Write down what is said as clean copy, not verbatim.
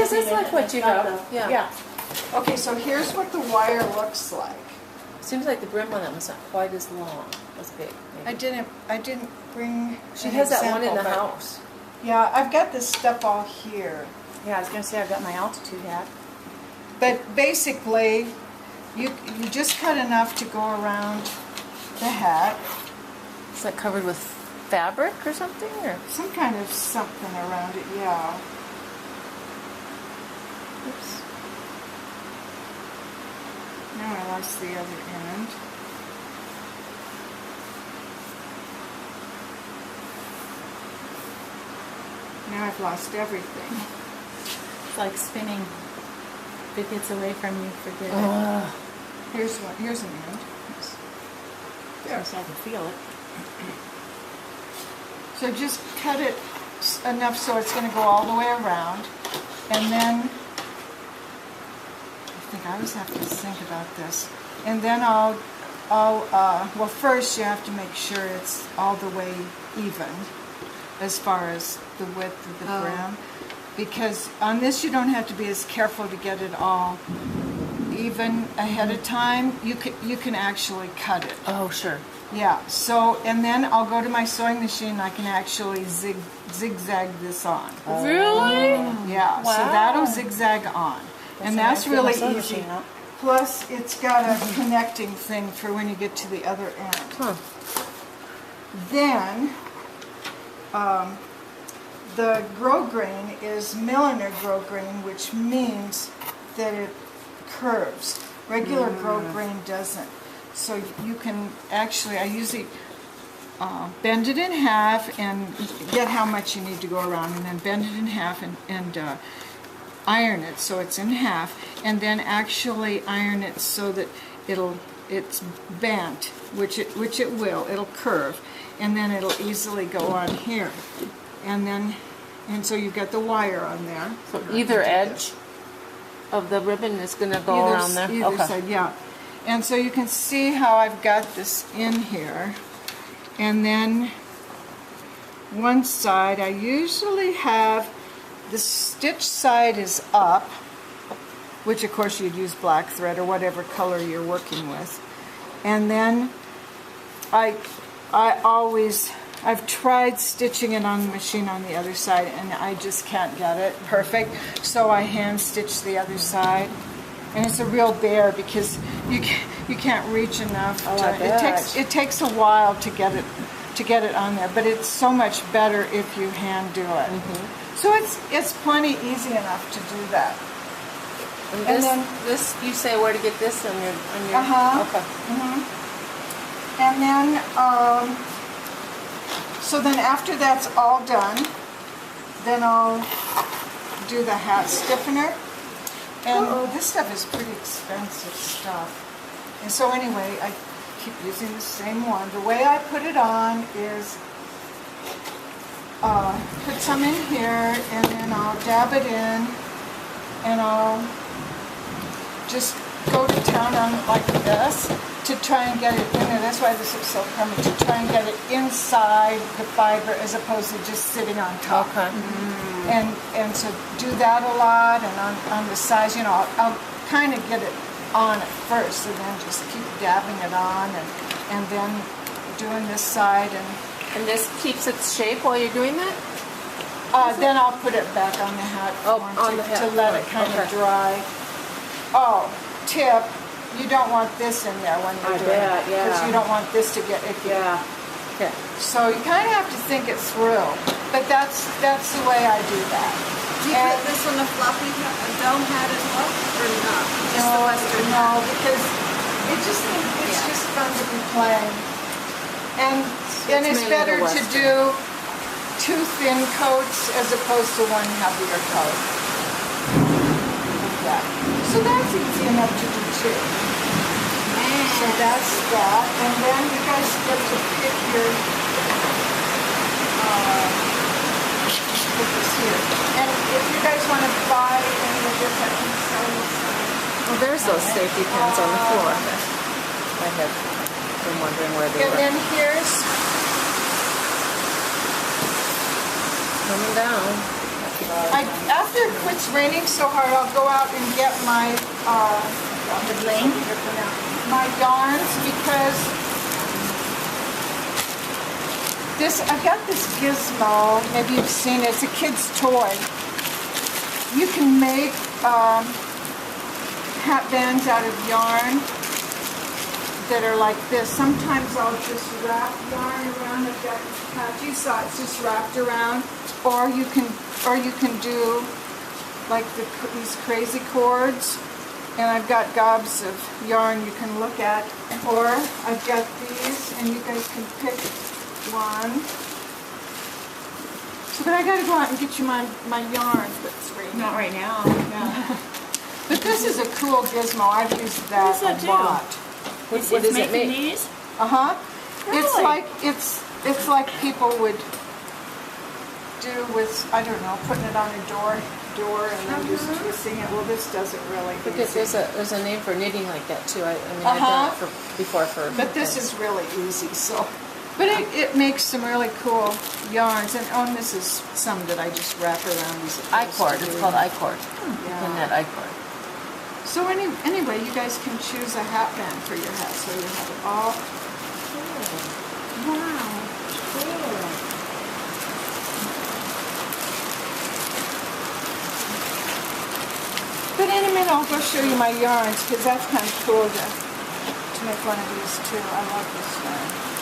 this is like what you have. Yeah. Yeah. Okay, so here's what the wire looks like. Seems like the brim on that one's not quite as long, as big. Maybe. I didn't bring. She has that one in the house. Yeah, I've got this stuff all here. Yeah, I was gonna say I've got my altitude hat. But basically, you just cut enough to go around the hat. Is that covered with fabric or something, or some kind of something around it? Yeah. Oops. Now I lost the other end. Now I've lost everything. It's like spinning. If it gets away from you, forget it. Here's one. Here's an end. There. I can feel it. So just cut it enough so it's going to go all the way around, and then I think I always have to think about this. And then well, first you have to make sure it's all the way even as far as the width of the brim, because on this you don't have to be as careful to get it all even ahead of time. You can actually cut it. oh, sure. Yeah, so, and then I'll go to my sewing machine, I can actually zigzag this on. Really? Yeah, Wow. so that'll zigzag on. And that's really easy. Plus, it's got a connecting thing for when you get to the other end. Huh. Then, the grosgrain is milliner grosgrain, which means that it curves. Regular grosgrain doesn't. So you can actually, I usually bend it in half and get how much you need to go around, and then bend it in half and iron it so it's in half, and then actually iron it so that it's bent, which it will. It'll curve, and then it'll easily go on here, and so you've got the wire on there. So either edge of the ribbon is going to go around there? Either side, yeah. And so you can see how I've got this in here. And then one side, I usually have the stitch side is up, which of course you'd use black thread or whatever color you're working with. And then I've tried stitching it on the machine on the other side, and I just can't get it perfect. So I hand stitch the other side. And it's a real bear because you can't reach enough. It takes a while to get it on there, but it's so much better if you hand do it. So it's plenty easy enough to do that. And then this, you say where to get this on your okay. And then so then after that's all done, then I'll do the hat stiffener. And this stuff is pretty expensive stuff. And so anyway, I keep using the same one. The way I put it on is put some in here, and then I'll dab it in, and I'll just go to town on it like this to try and get it in there. That's why this is so crummy, to try and get it inside the fiber as opposed to just sitting on top. Okay. And so do that a lot, and on the sides, you know, I'll kind of get it on at first, and then just keep dabbing it on, and then doing this side. And this keeps its shape while you're doing that? Then I'll put it back on the hat to let it kind of dry. Oh, tip, you don't want this in there when you're doing it, because you don't want this to get icky. Yeah. Okay. So you kind of have to think it through, but that's the way I do that. Do you put this on a fluffy dome hat as well, or not? Just the Western hat? No, because it's just fun to be playing, and it's better to do 2 thin coats as opposed to 1 heavier coat. Like that. So that's easy enough to do too. So that's that, and then you guys get to pick your, put this here. And if you guys want to buy any of this, I can sell you some. Well, there's those safety pins on the floor. I had been wondering where they were. And then here's coming down. After it quits raining so hard, I'll go out and get my my yarns, because I've got this gizmo. Maybe you've seen it. It's a kid's toy. You can make hat bands out of yarn that are like this. Sometimes I'll just wrap yarn around. I've got patchy, so it's just wrapped around. Or you can do like these crazy cords. And I've got gobs of yarn you can look at. Or I've got these, and you guys can pick one. So, but I gotta go out and get you my yarn that's right Not right now. now. But this is a cool gizmo. I've used that a lot. What does it make? These? Really? It's like people would do with, I don't know, putting it on a door and then just twisting it. Well, this does it really Because easy. there's a name for knitting like that too. I've done it before for. But this is really easy. So, but it makes some really cool yarns. And this is some that I just wrap around these. I-cord. It's called I-cord. You can knit I-cord. So anyway, you guys can choose a hat band for your hat, so you have it all. Wow. Cool. But in a minute, I'll go show you my yarns, because that's kind of cool to make one of these too. I love this yarn.